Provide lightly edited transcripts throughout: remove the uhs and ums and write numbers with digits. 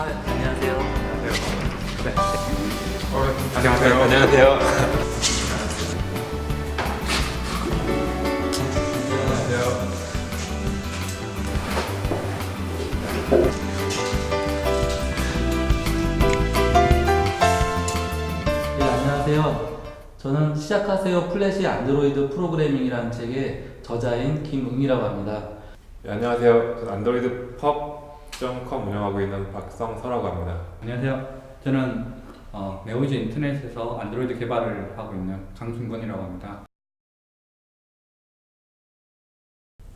안녕하세요. 네. 안녕하세요. 안녕하세요. 네, 안녕하세요. 저는 시작하세요 플래시 안드로이드 프로그래밍이라는 책의 저자인 김웅이라고 합니다. 네, 안녕하세요. 저는 안드로이드 pub.com 운영하고 있는 박성서라고 합니다. 안녕하세요. 저는 네오이즈 인터넷에서 안드로이드 개발을 하고 있는 강준건이라고 합니다.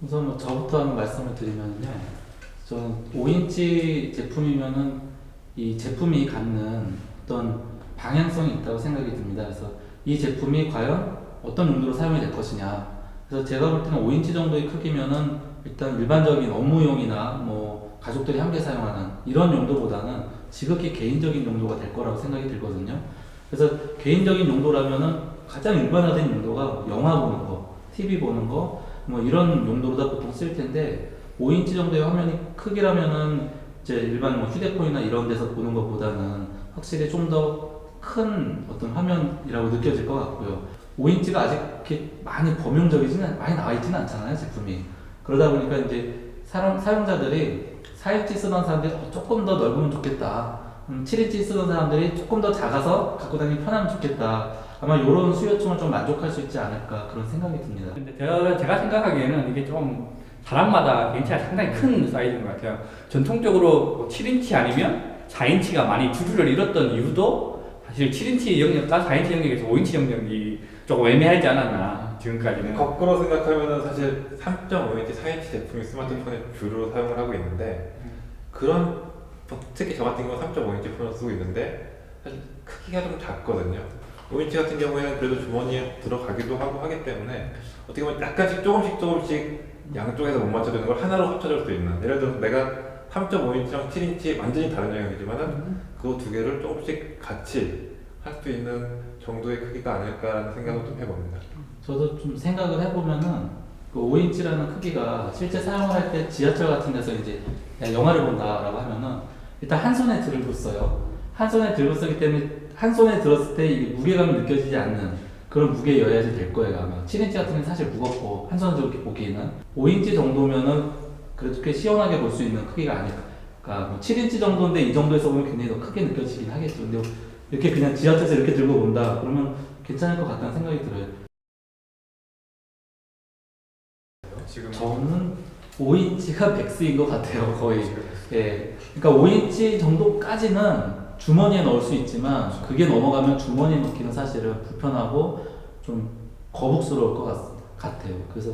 우선 저부터 한번 말씀을 드리면요. 저는 5인치 제품이면은 이 제품이 갖는 어떤 방향성이 있다고 생각이 듭니다. 그래서 이 제품이 과연 어떤 용도로 사용이 될 것이냐. 그래서 제가 볼 때는 5인치 정도의 크기면은 일단 일반적인 업무용이나 뭐 가족들이 함께 사용하는 이런 용도보다는 지극히 개인적인 용도가 될 거라고 생각이 들거든요. 그래서 개인적인 용도라면은 가장 일반화된 용도가 영화 보는 거, TV 보는 거, 뭐 이런 용도로다 보통 쓸 텐데 5인치 정도의 화면이 크기라면은 이제 일반 뭐 휴대폰이나 이런 데서 보는 것보다는 확실히 좀 더 큰 어떤 화면이라고 느껴질 것 같고요. 5인치가 아직 이렇게 많이 범용적이지는 많이 나와 있지는 않잖아요, 제품이. 그러다 보니까 이제 사용자들이 4인치 쓰던 사람들이 조금 더 넓으면 좋겠다. 7인치 쓰던 사람들이 조금 더 작아서 갖고 다니기 편하면 좋겠다. 아마 이런 수요층을 좀 만족할 수 있지 않을까 그런 생각이 듭니다. 근데 제가 생각하기에는 이게 좀 사람마다 개인차가 상당히 큰 사이즈인 것 같아요. 전통적으로 7인치 아니면 4인치가 많이 주류를 잃었던 이유도 사실 7인치 영역과 4인치 영역에서 5인치 영역이 조금 애매하지 않았나 지금까지는. 거꾸로 생각하면 사실 3.5인치, 4인치 제품이 스마트폰에 주로 사용을 하고 있는데 그런 특히 저 같은 경우는 3.5인치 폰을 쓰고 있는데 사실 크기가 좀 작거든요. 5인치 같은 경우에는 그래도 주머니에 들어가기도 하고 하기 때문에 어떻게 보면 약간씩 조금씩 양쪽에서 못 맞춰주는 걸 하나로 합쳐줄 수 있는, 예를 들어서 내가 3.5인치랑 7인치 완전히 다른 영역이지만은 그 두 개를 조금씩 같이 할 수 있는 정도의 크기가 아닐까라는 생각을 좀 해봅니다. 저도 좀 생각을 해보면은 그 5인치라는 크기가 실제 사용을 할 때 지하철 같은 데서 이제 영화를 본다라고 하면은 일단 한 손에 들고 써요. 한 손에 들고 쓰기 때문에 한 손에 들었을 때 이게 무게감이 느껴지지 않는 그런 무게여야지 될 거예요. 아마 7인치 같은 경우는 사실 무겁고 한 손으로 이렇게 보기에는 5인치 정도면은 그래도 꽤 시원하게 볼 수 있는 크기가 아닐까. 뭐 7인치 정도인데 이 정도에서 보면 굉장히 더 크게 느껴지긴 하겠죠. 근데 이렇게 그냥 지하철에서 이렇게 들고 본다 그러면 괜찮을 것 같다는 생각이 들어요. 지금 저는 5인치가 맥스인 것 같아요, 거의. 예. 그러니까 5인치 정도까지는 주머니에 넣을 수 있지만 그게 넘어가면 주머니에 넣기는 사실은 불편하고 좀 거북스러울 것 같아요. 그래서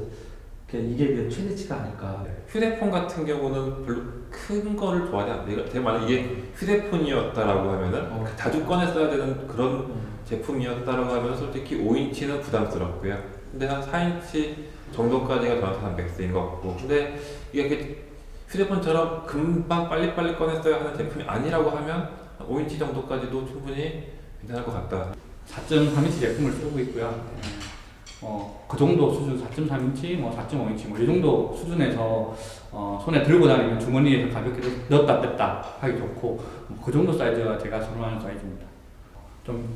이게 최대치가 아닐까. 휴대폰 같은 경우는 별로 큰 거를 좋아하지 않는데, 제가 만약 이게 휴대폰이었다라고 하면은 자주 꺼내 써야 되는 그런 제품이었다라고 하면 솔직히 5인치는 부담스럽고요. 근데 한 4인치 정도까지가 저한테 한 맥스인 것 같고, 근데 이게 휴대폰처럼 금방 빨리빨리 꺼내 써야 하는 제품이 아니라고 하면 5인치 정도까지도 충분히 괜찮을 것 같다. 4.3인치 제품을 쓰고 있고요. 그 정도 수준 4.3인치, 뭐 4.5인치 뭐 이 정도 수준에서 손에 들고 다니면 주머니에서 가볍게 넣었다 뺐다 하기 좋고 그 정도 사이즈가 제가 선호하는 사이즈입니다. 좀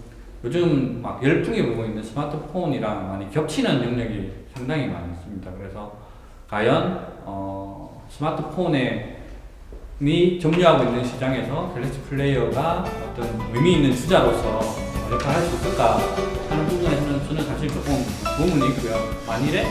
요즘 막 열풍이 불고 있는 스마트폰이랑 많이 겹치는 영역이 상당히 많습니다. 그래서 과연 스마트폰이 점유하고 있는 시장에서 갤럭시 플레이어가 어떤 의미 있는 주자로서 역할을 할 수 있을까 하는 부분에서는 저는 사실 조금 의문이 있고요. 만일에